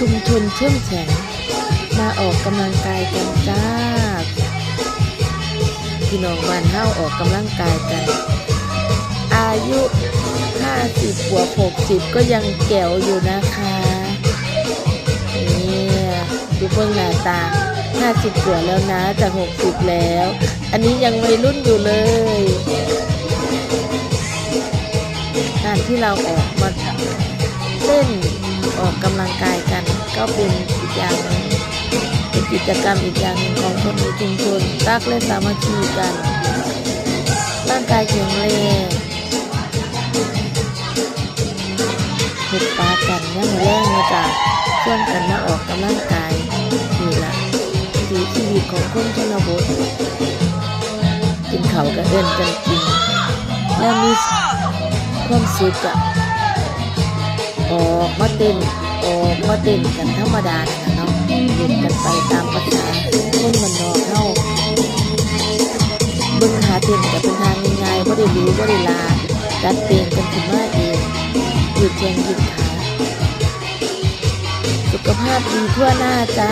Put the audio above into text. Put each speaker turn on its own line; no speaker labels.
ชุมชนเข้มแข็งมาออกกำลังกายกันจ้าพี่น้องบ้านเฮาออกกำลังกายกันอายุ50 บวก 60ก็ยังแจ๋วอยู่นะคะนี่ดูเพิ่งหน้าตา50 กว่าแล้วนะจาก60แล้วอันนี้ยังวัยรุ่นอยู่เลยการที่เราออกมาเต้นออกกำลังกายกันก็เป็นอีกอย่างหนึ่งเป็นกิจกรรมอีกอย่างหนึ่งของคนในชุมชนรักและสามัคคีกันร่างกายแข็งแรงเห็ดปลากันยังแรงมาจากชวนกันมาออกกำลังกายนี่แหละวิถีชีวิตของคนชนบทกินเขาก็เอิ้นกันกินแล้วมีความสุขอะออกมาเต้นกันธรรมดาเนาะเล่นกันไปตามภาษาคนมันนอกเฮาเบิ่งหาเต้นก็เป็นทางง่ายๆบ่ได้รู้บ่ได้ลาจัดเต้นกันขึ้นมาเองยืดแขนยืดขาสุขภาพดีทั่วหน้าจ้า